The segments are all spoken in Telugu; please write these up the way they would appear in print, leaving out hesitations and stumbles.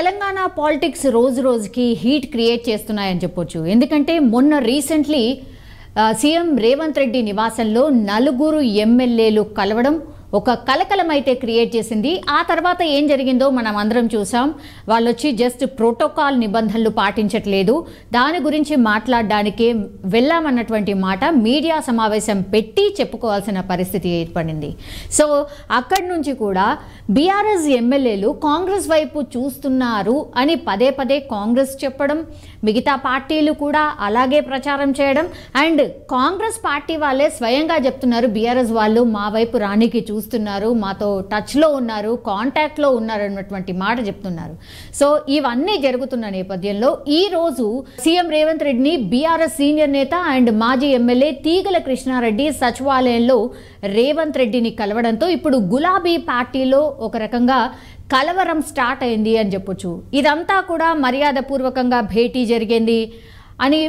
తెలంగాణ పాలిటిక్స్ రోజు రోజుకి హీట్ క్రియేట్ చేస్తున్నాయని చెప్పొచ్చు. ఎందుకంటే మొన్న రీసెంట్లీ సీఎం రేవంత్ రెడ్డి నివాసంలో నలుగురు ఎమ్మెల్యేలు కలవడం ఒక కలకలం అయితే క్రియేట్ చేసింది. ఆ తర్వాత ఏం జరిగిందో మనం అందరం చూసాం. వాళ్ళు వచ్చి జస్ట్ ప్రోటోకాల్ నిబంధనలు పాటించట్లేదు, దాని గురించి మాట్లాడడానికే వెళ్ళామన్నటువంటి మాట మీడియా సమావేశం పెట్టి చెప్పుకోవాల్సిన పరిస్థితి ఏర్పడింది. సో అక్కడి నుంచి కూడా బీఆర్ఎస్ ఎమ్మెల్యేలు కాంగ్రెస్ వైపు చూస్తున్నారు అని పదే పదే కాంగ్రెస్ చెప్పడం, మిగతా పార్టీలు కూడా అలాగే ప్రచారం చేయడం, అండ్ కాంగ్రెస్ పార్టీ వాళ్ళే స్వయంగా చెప్తున్నారు బీఆర్ఎస్ వాళ్ళు మా వైపు రానికి చూస్తున్నారు, మాతో టచ్లో ఉన్నారు, కాంటాక్ట్లో ఉన్నారు అన్నటువంటి మాట చెప్తున్నారు. సో ఇవన్నీ జరుగుతున్న నేపథ్యంలో ఈరోజు సీఎం రేవంత్ రెడ్డిని బీఆర్ఎస్ సీనియర్ నేత అండ్ మాజీ ఎమ్మెల్యే తీగల కృష్ణారెడ్డి సచివాలయంలో రేవంత్ రెడ్డిని కలవడంతో ఇప్పుడు గులాబీ పార్టీలో ఒక రకంగా కలవరం స్టార్ట్ అయింది అని చెప్పొచ్చు. ఇదంతా కూడా మర్యాదపూర్వకంగా భేటీ జరిగింది అని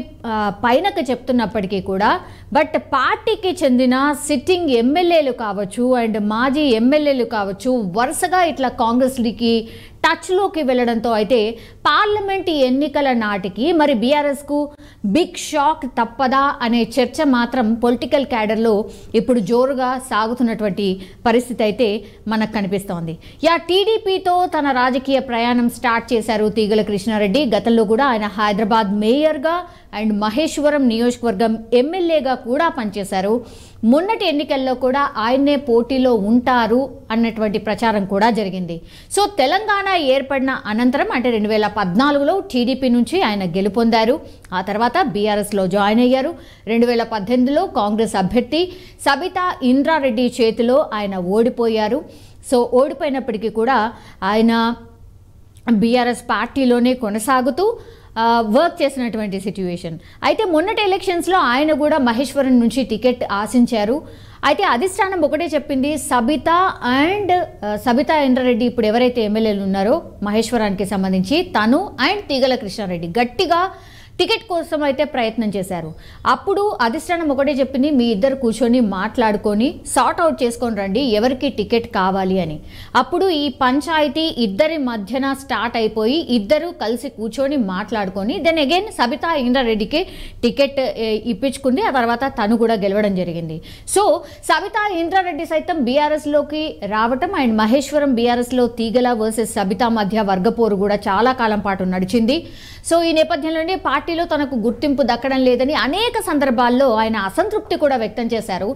పైనకు చెప్తున్నప్పటికీ కూడా బట్ పార్టీకి చెందిన సిట్టింగ్ ఎమ్మెల్యేలు కావచ్చు అండ్ మాజీ ఎమ్మెల్యేలు కావచ్చు వరుసగా ఇట్లా కాంగ్రెస్కి టచ్లోకి వెళ్ళడంతో అయితే పార్లమెంట్ ఎన్నికల నాటికి మరి బీఆర్ఎస్కు బిగ్ షాక్ తప్పదా అనే చర్చ మాత్రం పొలిటికల్ క్యాడర్లో ఇప్పుడు జోరుగా సాగుతున్నటువంటి పరిస్థితి అయితే మనకు కనిపిస్తోంది. టీడీపీతో తన రాజకీయ ప్రయాణం స్టార్ట్ చేశారు తీగల కృష్ణారెడ్డి. గతంలో కూడా ఆయన హైదరాబాద్ మేయర్గా అండ్ మహేశ్వరం నియోజకవర్గం ఎమ్మెల్యేగా కూడా పనిచేశారు. మొన్నటి ఎన్నికల్లో కూడా ఆయన్నే పోటీలో ఉంటారు అన్నటువంటి ప్రచారం కూడా జరిగింది. సో తెలంగాణ ఏర్పడిన అనంతరం అంటే 2014లో టీడీపీ నుంచి ఆయన గెలుపొందారు. ఆ తర్వాత బీఆర్ఎస్లో జాయిన్ అయ్యారు. 2018లో కాంగ్రెస్ అభ్యర్థి సబితా ఇంద్రారెడ్డి చేతిలో ఆయన ఓడిపోయారు. సో ఓడిపోయినప్పటికీ కూడా ఆయన బీఆర్ఎస్ పార్టీలోనే కొనసాగుతూ వర్క్ చేసినటువంటి సిట్యుయేషన్. అయితే మొన్నటి ఎలక్షన్స్లో ఆయన కూడా మహేశ్వరం నుంచి టికెట్ ఆశించారు. అయితే అధిష్టానం ఒకటే చెప్పింది, సబితా ఇంద్రారెడ్డి ఇప్పుడు ఎవరైతే ఎమ్మెల్యేలు ఉన్నారో మహేశ్వరానికి సంబంధించి తను అండ్ తీగల కృష్ణారెడ్డి గట్టిగా టికెట్ కోసం అయితే ప్రయత్నం చేశారు. అప్పుడు అధిష్టానం ఒకటే చెప్పింది, మీ ఇద్దరు కూర్చొని మాట్లాడుకొని సార్ట్ అవుట్ చేసుకొని రండి ఎవరికి టికెట్ కావాలి అని. అప్పుడు ఈ పంచాయతీ ఇద్దరి మధ్యన స్టార్ట్ అయిపోయి ఇద్దరు కలిసి కూర్చొని మాట్లాడుకొని దెన్ అగైన్ సబితా ఇంద్రారెడ్డికి టికెట్ ఇప్పించుకుంది. ఆ తర్వాత తను కూడా గెలవడం జరిగింది. సో సబితా ఇంద్రారెడ్డి సైతం బీఆర్ఎస్లోకి రావటం అండ్ మహేశ్వరం బీఆర్ఎస్లో తీగల వర్సెస్ సబితా మధ్య వర్గపోరు కూడా చాలా కాలం పాటు నడిచింది. సో ఈ నేపథ్యంలోనే పార్టీలో తనకు గుర్తింపు దక్కడం లేదని అనేక సందర్భాల్లో ఆయన అసంతృప్తి కూడా వ్యక్తం చేశారు.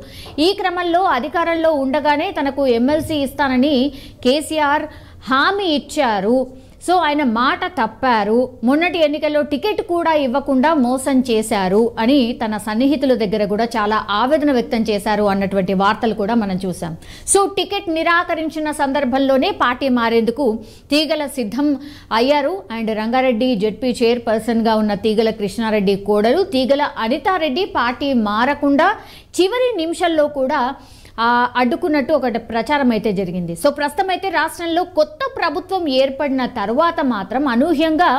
ఈ క్రమంలో అధికారంలో ఉండగానే తనకు ఎమ్మెల్సీ ఇస్తానని కేసీఆర్ హామీ ఇచ్చారు. సో ఆయన మాట తప్పారు, మొన్నటి ఎన్నికల్లో టికెట్ కూడా ఇవ్వకుండా మోసం చేశారు అని తన సన్నిహితుల దగ్గర కూడా చాలా ఆవేదన వ్యక్తం చేశారు అన్నటువంటి వార్తలు కూడా మనం చూసాం. సో టికెట్ నిరాకరించిన సందర్భంలోనే పార్టీ మారేందుకు తీగల సిద్ధం అయ్యారు. అండ్ రంగారెడ్డి జెడ్పీ చైర్పర్సన్గా ఉన్న తీగల కృష్ణారెడ్డి కోడలు తీగల అనితారెడ్డి పార్టీ మారకుండా చివరి నిమిషంలో కూడా అడ్డుకున్నట్టు ఒకటి ప్రచారం అయితే జరిగింది. సో ప్రస్తుతం అయితే రాష్ట్రంలో కొత్త ప్రభుత్వం ఏర్పడిన తర్వాత మాత్రం అనూహ్యంగా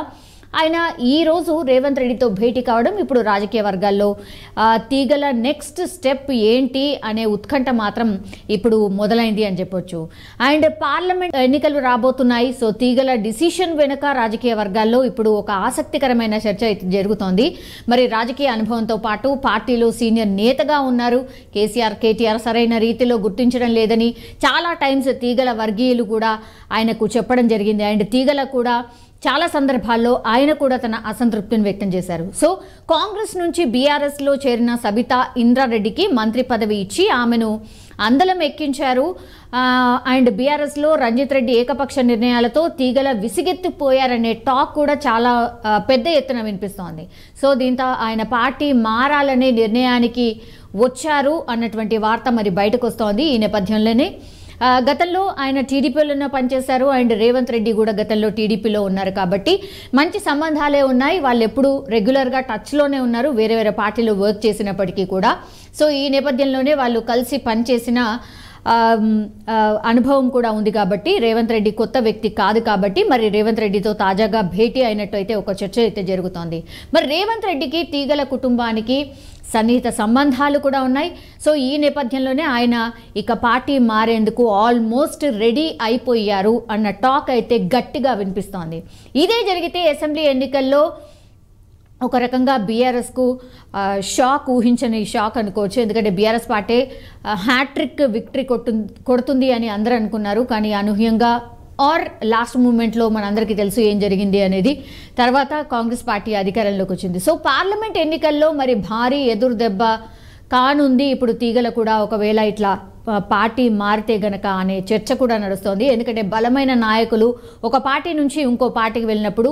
ఆయన ఈరోజు రేవంత్ రెడ్డితో భేటీ కావడం ఇప్పుడు రాజకీయ వర్గాల్లో తీగల నెక్స్ట్ స్టెప్ ఏంటి అనే ఉత్కంఠ మాత్రం ఇప్పుడు మొదలైంది అని చెప్పొచ్చు. అండ్ పార్లమెంట్ ఎన్నికలు రాబోతున్నాయి. సో తీగల డిసిషన్ వెనుక రాజకీయ వర్గాల్లో ఇప్పుడు ఒక ఆసక్తికరమైన చర్చ జరుగుతోంది. మరి రాజకీయ అనుభవంతో పాటు పార్టీలో సీనియర్ నేతగా ఉన్నారు. కేటీఆర్ సరైన రీతిలో గుర్తించడం లేదని చాలా టైమ్స్ తీగల వర్గీయులు కూడా ఆయనకు చెప్పడం జరిగింది. అండ్ తీగల కూడా చాలా సందర్భాల్లో ఆయన కూడా తన అసంతృప్తిని వ్యక్తం చేశారు. సో కాంగ్రెస్ నుంచి బీఆర్ఎస్లో చేరిన సబితా ఇంద్రారెడ్డికి మంత్రి పదవి ఇచ్చి ఆమెను అందలం ఎక్కించారు. అండ్ బీఆర్ఎస్లో రంజిత్ రెడ్డి ఏకపక్ష నిర్ణయాలతో తీగల విసిగెత్తిపోయారనే టాక్ కూడా చాలా పెద్ద ఎత్తున వినిపిస్తోంది. సో దీంతో ఆయన పార్టీ మారాలనే నిర్ణయానికి వచ్చారు అన్నటువంటి వార్త మరి బయటకు వస్తోంది. ఈ నేపథ్యంలోనే గతంలో ఆయన టీడీపీలోనే పనిచేశారు అండ్ రేవంత్ రెడ్డి కూడా గతంలో టీడీపీలో ఉన్నారు కాబట్టి మంచి సంబంధాలే ఉన్నాయి. వాళ్ళు ఎప్పుడు రెగ్యులర్గా టచ్లోనే ఉన్నారు వేరే వేరే పార్టీలో వర్క్ చేసినప్పటికీ కూడా. సో ఈ నేపథ్యంలోనే వాళ్ళు కలిసి పనిచేసిన అనుభవం కూడా ఉంది కాబట్టి, రేవంత్ రెడ్డి కొత్త వ్యక్తి కాదు కాబట్టి మరి రేవంత్ రెడ్డితో తాజాగా భేటీ అయినట్టు అయితే ఒక చర్చ అయితే జరుగుతోంది. మరి రేవంత్ రెడ్డికి తీగల కుటుంబానికి సన్నిహిత సంబంధాలు కూడా ఉన్నాయి. సో ఈ నేపథ్యంలోనే ఆయన ఇక పార్టీ మారేందుకు ఆల్మోస్ట్ రెడీ అయిపోయారు అన్న టాక్ అయితే గట్టిగా వినిపిస్తోంది. ఇదే జరిగితే అసెంబ్లీ ఎన్నికల్లో ఒక రకంగా బీఆర్ఎస్కు షాక్, ఊహించని షాక్ అనుకోవచ్చు. ఎందుకంటే బీఆర్ఎస్ పార్టీ హ్యాట్రిక్ విక్టరీ కొడుతుంది అని అందరూ అనుకున్నారు. కానీ అనూహ్యంగా ఆర్ లాస్ట్ మూమెంట్లో మనందరికీ తెలుసు ఏం జరిగింది అనేది. తర్వాత కాంగ్రెస్ పార్టీ అధికారంలోకి వచ్చింది. సో పార్లమెంట్ ఎన్నికల్లో మరి భారీ ఎదురు దెబ్బ కానుంది ఇప్పుడు తీగల కూడా, ఒకవేళ ఇట్లా పార్టీ మారితే గనక అనే చర్చ కూడా నడుస్తోంది. ఎందుకంటే బలమైన నాయకులు ఒక పార్టీ నుంచి ఇంకో పార్టీకి వెళ్ళినప్పుడు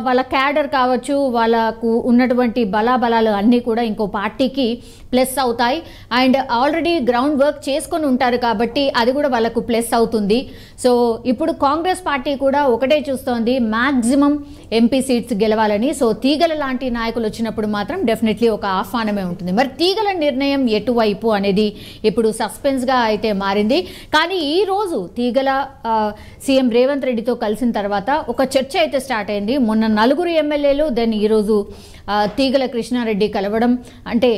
వాళ్ళ క్యాడర్ కావచ్చు, వాళ్ళకు ఉన్నటువంటి బలాబలాలు అన్నీ కూడా ఇంకో పార్టీకి ప్లస్ అవుతాయి. అండ్ ఆల్రెడీ గ్రౌండ్ వర్క్ చేసుకొని ఉంటారు కాబట్టి అది కూడా వాళ్ళకు ప్లస్ అవుతుంది. సో ఇప్పుడు కాంగ్రెస్ పార్టీ కూడా ఒకటే చూస్తోంది, మ్యాక్సిమం ఎంపీ సీట్స్ గెలవాలని. సో తీగల లాంటి నాయకులు వచ్చినప్పుడు మాత్రం డెఫినెట్లీ ఒక ఆహ్వానమే ఉంటుంది. మరి తీగల నిర్ణయం ఎటువైపు అనేది ఇప్పుడు సస్పెన్స్గా అయితే మారింది. కానీ ఈ రోజు తీగల సీఎం రేవంత్ రెడ్డితో కలిసిన తర్వాత ఒక చర్చ అయితే స్టార్ట్ అయింది. మొన్న 4 ఎమ్మెల్యేలు, దెన్ ఈరోజు తీగల కృష్ణారెడ్డి కలవడం, అంటే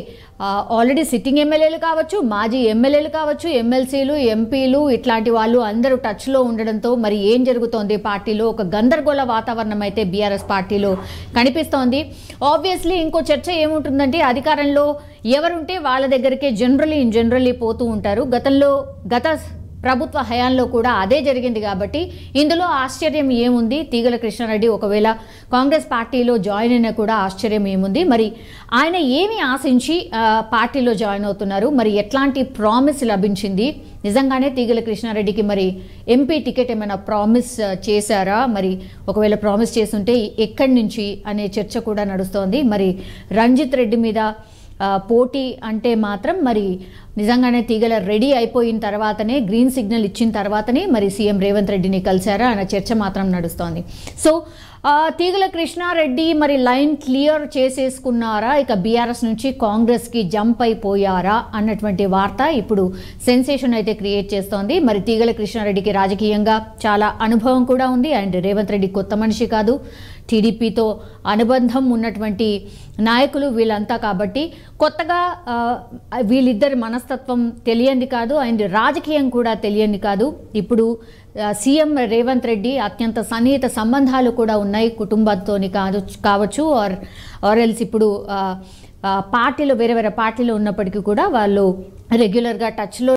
ఆల్రెడీ సిట్టింగ్ ఎమ్మెల్యేలు కావచ్చు, మాజీ ఎమ్మెల్యేలు కావచ్చు, ఎమ్మెల్సీలు, ఎంపీలు ఇట్లాంటి వాళ్ళు అందరూ టచ్లో ఉండడంతో మరి ఏం జరుగుతోంది పార్టీలో, ఒక గందరగోళ వాతావరణం అయితే బీఆర్ఎస్ పార్టీలో కనిపిస్తోంది. ఆబ్వియస్లీ ఇంకో చర్చ ఏముంటుందంటే, అధికారంలో ఎవరుంటే వాళ్ళ దగ్గరికే జనరలీ పోతూ ఉంటారు. గత ప్రభుత్వ హయాంలో కూడా అదే జరిగింది కాబట్టి ఇందులో ఆశ్చర్యం ఏముంది? తీగల కృష్ణారెడ్డి ఒకవేళ కాంగ్రెస్ పార్టీలో జాయిన్ అయినా కూడా ఆశ్చర్యం ఏముంది? మరి ఆయన ఏమి ఆశించి పార్టీలో జాయిన్ అవుతున్నారు? మరి ఎట్లాంటి ప్రామిస్ లభించింది? నిజంగానే తీగల కృష్ణారెడ్డికి మరి ఎంపీ టికెట్ ఏమైనా ప్రామిస్ చేశారా? మరి ఒకవేళ ప్రామిస్ చేస్తుంటే ఎక్కడి నుంచి అనే చర్చ కూడా నడుస్తోంది. మరి రంజిత్ రెడ్డి మీద పోటీ అంటే మాత్రం మరి నిజంగానే తీగల రెడీ అయిపోయిన తర్వాతనే, గ్రీన్ సిగ్నల్ ఇచ్చిన తర్వాతనే మరి సీఎం రేవంత్ రెడ్డిని కలిశారా అన్న చర్చ మాత్రం నడుస్తోంది. సో తీగల కృష్ణారెడ్డి మరి లైన్ క్లియర్ చేసేసుకున్నారా, ఇక బీఆర్ఎస్ నుంచి కాంగ్రెస్కి జంప్ అయిపోయారా అన్నటువంటి వార్త ఇప్పుడు సెన్సేషన్ అయితే క్రియేట్ చేస్తోంది. మరి తీగల కృష్ణారెడ్డికి రాజకీయంగా చాలా అనుభవం కూడా ఉంది. అండ్ రేవంత్ రెడ్డి కొత్త మనిషి కాదు, టీడీపీతో అనుబంధం ఉన్నటువంటి నాయకులు వీళ్ళంతా కాబట్టి కొత్తగా వీళ్ళిద్దరి మనస్తత్వం తెలియంది కాదు, అండ్ రాజకీయం కూడా తెలియంది కాదు. ఇప్పుడు సీఎం రేవంత్ రెడ్డి అత్యంత సన్నిహిత సంబంధాలు కూడా ఉన్నాయి కుటుంబంతో కావచ్చు, ఆర్ ఎల్స్ ఇప్పుడు పార్టీలో వేరే పార్టీలో ఉన్నప్పటికీ కూడా వాళ్ళు రెగ్యులర్గా టచ్లో